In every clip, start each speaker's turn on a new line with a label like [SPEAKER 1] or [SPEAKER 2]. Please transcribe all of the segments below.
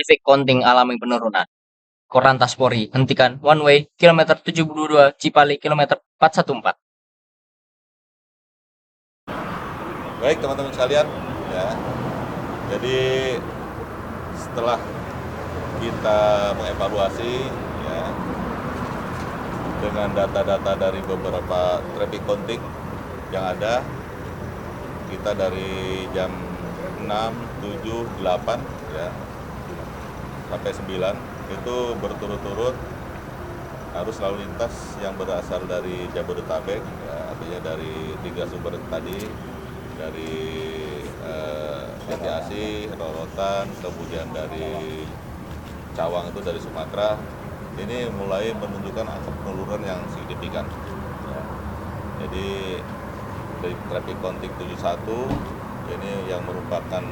[SPEAKER 1] traffic counting alami penurunan. Korlantas Polri hentikan one way kilometer 72 Cipali kilometer 414.
[SPEAKER 2] Baik teman-teman sekalian, ya. Jadi setelah kita mengevaluasi ya dengan data-data dari beberapa traffic counting yang ada, kita dari jam 6, 7, 8 ya sampai 9 itu berturut-turut arus lalu lintas yang berasal dari Jabodetabek, ya, artinya dari 3 sumber tadi, dari Jati Asih, Rorotan, kemudian dari Cawang itu dari Sumatera, ini mulai menunjukkan angka penurunan yang signifikan. Ya. Jadi dari traffic counting 71 ini yang merupakan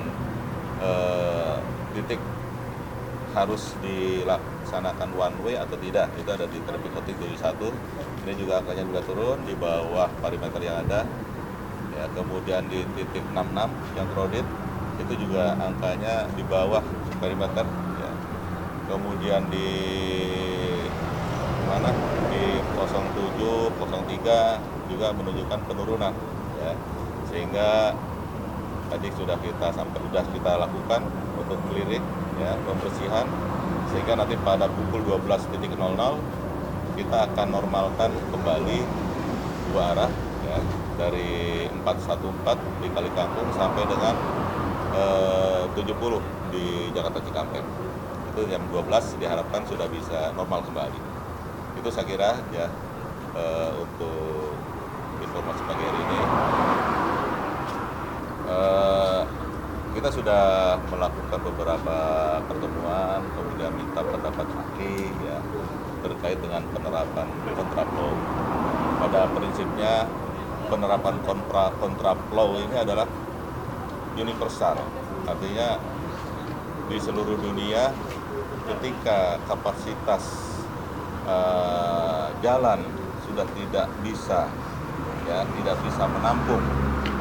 [SPEAKER 2] titik harus dilaksanakan one way atau tidak, itu ada di traffic counting 71. Ini juga angkanya juga turun di bawah parameter yang ada. Ya, kemudian di titik 66 yang crowded itu juga angkanya di bawah parameter ya. Kemudian di mana di 07, 03 juga menunjukkan penurunan ya. Sehingga tadi sudah kita lakukan untuk clearing ya, pembersihan, sehingga nanti pada pukul 12.00 kita akan normalkan kembali dua arah ya, dari 414 di Kali Kangkung sampai dengan 70 di Jakarta Cikampek. Itu jam 12 diharapkan sudah bisa normal kembali. Itu saya kira ya untuk informasi pagi hari ini. Kita sudah melakukan beberapa pertemuan, kemudian minta pendapat ahli ya terkait dengan penerapan kontraflow. Pada prinsipnya penerapan kontraflow ini adalah universal, artinya di seluruh dunia ketika kapasitas jalan sudah tidak bisa menampung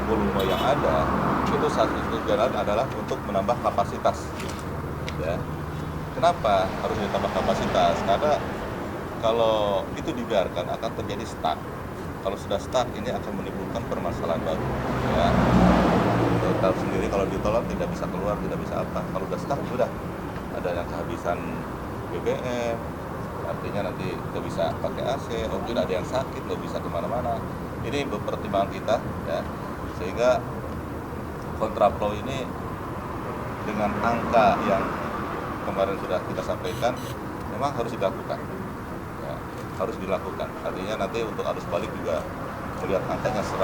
[SPEAKER 2] volume yang ada, itu satu jalan adalah untuk menambah kapasitas ya. Kenapa harus ditambah kapasitas? Karena kalau itu dibiarkan akan terjadi stuck. Kalau sudah stuck ini akan menimbulkan permasalahan baru ya. Tahu sendiri kalau ditolak tidak bisa keluar, tidak bisa apa. Kalau sudah stuck sudah ada yang kehabisan BBM, artinya nanti nggak bisa pakai AC, mungkin ada yang sakit nggak bisa kemana-mana. Ini pertimbangan kita ya, sehingga kontraflow ini dengan angka yang kemarin sudah kita sampaikan memang harus dilakukan ya, harus dilakukan. Artinya nanti untuk arus balik juga melihat angkanya 150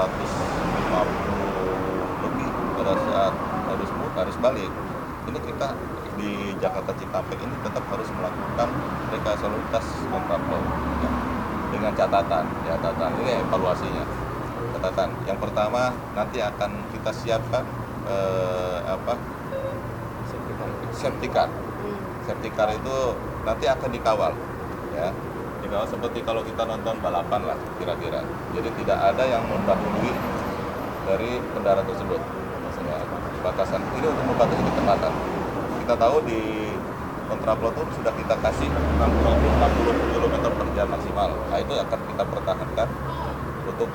[SPEAKER 2] lebih pada saat arus balik, ini kita di Jakarta Cikampek ini tetap harus melakukan rekayasa lalu lintas kontraflow ya, dengan catatan ini evaluasinya. Catatan yang pertama, nanti akan kita siapkan safety car. Safety car itu nanti akan dikawal ya, dikawal seperti kalau kita nonton balapan lah kira-kira. Jadi tidak ada yang mendahului dari kendaraan tersebut. Batasan ini untuk membatasi kecepatan. Kita tahu di kontraflow itu sudah kita kasih 60 km per jam maksimal. Nah, itu akan kita pertahankan untuk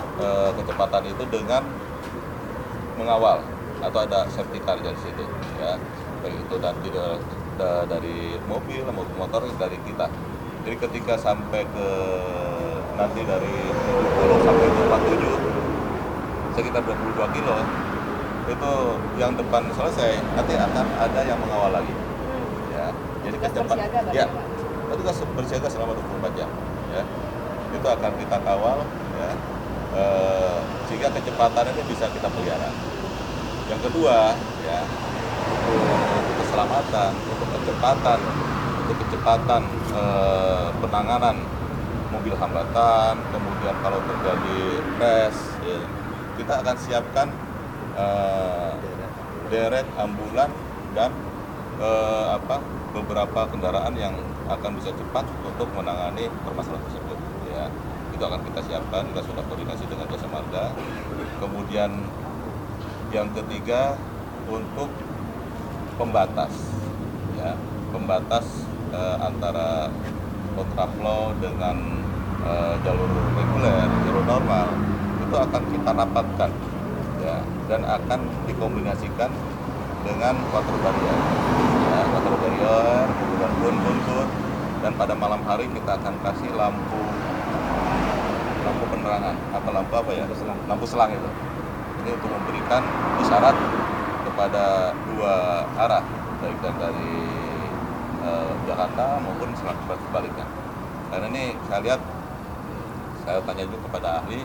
[SPEAKER 2] kecepatan itu dengan mengawal atau ada safety car di situ ya, baik itu dari mobil maupun motor dari kita. Jadi ketika sampai ke nanti dari 70 sampai 47 sekitar 22 kilo itu yang depan selesai, nanti akan ada yang mengawal lagi ya. Jadi kecepatan ya, petugas bersiaga selama 24 jam ya, itu akan kita kawal ya, sehingga kecepatan ini bisa kita pelihara. Yang kedua ya, untuk keselamatan, untuk kecepatan penanganan mobil hambatan, kemudian kalau terjadi crash ya, kita akan siapkan derek ambulan dan beberapa kendaraan yang akan bisa cepat untuk menangani permasalahan tersebut ya. Itu akan kita siapkan, kita sudah koordinasi dengan Jasa Marga. Kemudian yang ketiga untuk pembatas ya, pembatas antara kontraflow dengan jalur reguler, jalur normal itu akan kita rapatkan ya, dan akan dikombinasikan dengan water barrier ya, water barrier, kemudian buntut, dan pada malam hari kita akan kasih lampu penerangan, lampu selang itu. Ini untuk memberikan isyarat kepada dua arah, baik dari Jakarta maupun sebaliknya. Karena ini saya lihat, saya tanya juga kepada ahli,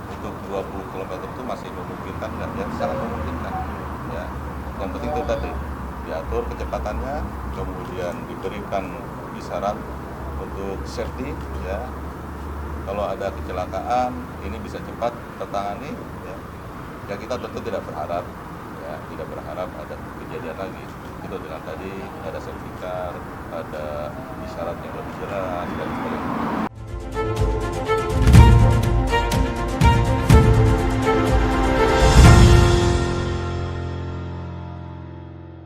[SPEAKER 2] untuk 20 km itu masih memungkinkan dan ya sangat memungkinkan. Ya, yang penting itu tadi diatur kecepatannya, kemudian diberikan isyarat untuk safety ya. Kalau ada kecelakaan ini bisa cepat tertangani ya. Ya kita tentu tidak berharap ada kejadian lagi. Itu dengan tadi ada safety car, ada isyarat yang lebih jelas dan sebagainya.